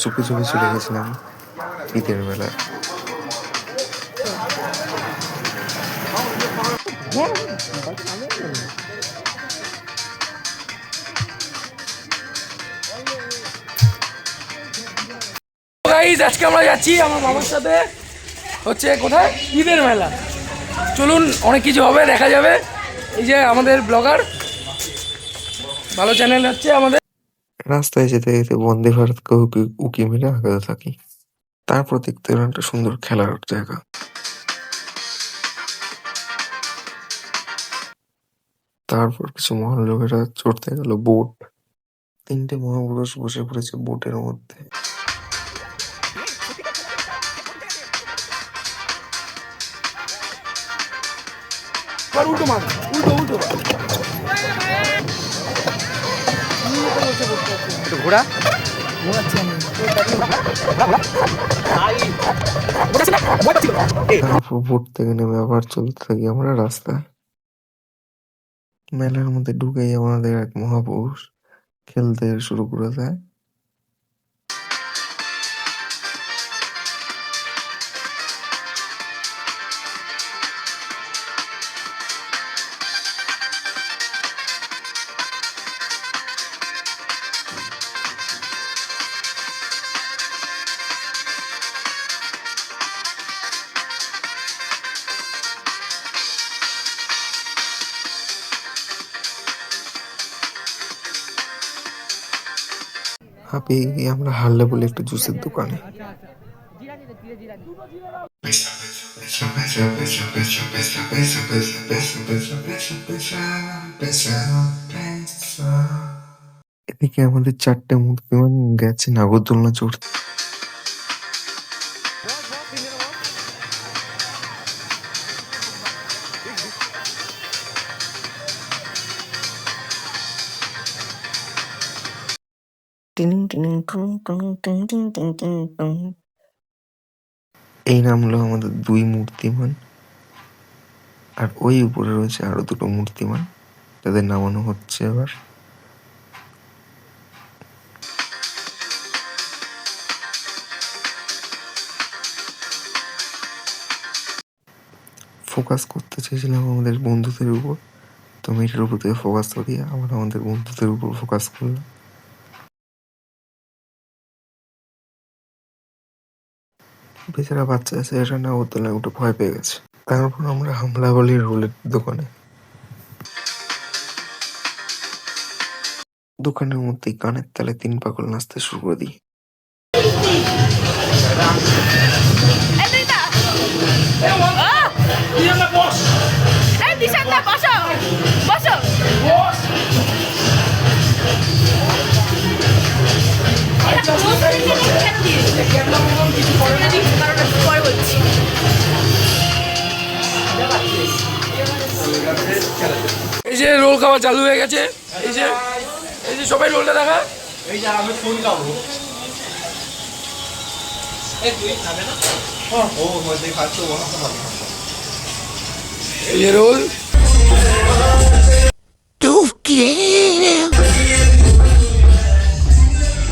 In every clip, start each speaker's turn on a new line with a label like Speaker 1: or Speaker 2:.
Speaker 1: চুপে চুপে চলে গেছিলাম ঈদের মেলা।
Speaker 2: আজকে আমরা যাচ্ছি আমার বাবার সাথে হচ্ছে কোথায় ঈদের মেলা। চলুন, অনেক কিছু হবে, দেখা যাবে। এই যে আমাদের ব্লগার, ভালো চ্যানেল হচ্ছে আমাদের।
Speaker 1: রাস্তায় যেতে যেতে বন্দে ভারতকে উকি মেরে আগাতে থাকি। তারপর দেখতে পেলাম একটা সুন্দর খেলার জায়গা। তারপর কিছু মহালোকেরা চড়তে গেল বোট। 3টে মহাপুরুষ বসে পড়েছে বোটের মধ্যে।
Speaker 2: উল্টো মার, উল্টো উল্টো ঘোড়া
Speaker 1: তারপর বোট থেকে নেমে আবার চলতে থাকি আমরা রাস্তায়। মেলার মধ্যে ঢুকেই আমাদের এক মহাপুরুষ খেলতে শুরু করে দেয়। হাঁপিয়ে গিয়ে আমরা হারলে বলে একটু জুসের দোকানে। এদিকে আমাদের 4টে মূর্তিমান গেছে নাগরদোলনা চড়তে। এই নামলো আমাদের 2 মূর্তিমান, আর ওই উপরে রয়েছে আরো 2টো মূর্তিমান, তাদের নামানো হচ্ছে এবার। ফোকাস করতে চেয়েছিলাম আমাদের বন্ধুদের উপর, তো মেয়েটার উপর থেকে ফোকাস করিয়ে আবার আমাদের বন্ধুদের উপর ফোকাস করলাম। বেচারা বাচ্চা আছে, এটা না ওতলায় উঠে ভয় পেয়ে গেছে। তারপর আমরা হামলা বলি রোলের দোকানে। দোকানের মধ্যেই কানের তালে 3 পাগল নাচতে শুরু করে দিই।
Speaker 2: এই যে রোল খাওয়া চালু হয়ে গেছে। এই যে এই যে সবাই রোলটা দেখা। এই যে আমি ফুল খাবো। এই তুই খাবে না? ও মধ্যে খাচ্ছো ওনা খাবে। এই যে রোল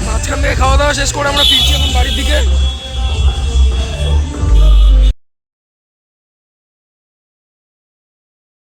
Speaker 2: মাঝখান থেকে খাওয়া দাওয়া শেষ করে আমরা ফিরছি এখন বাড়ির দিকে।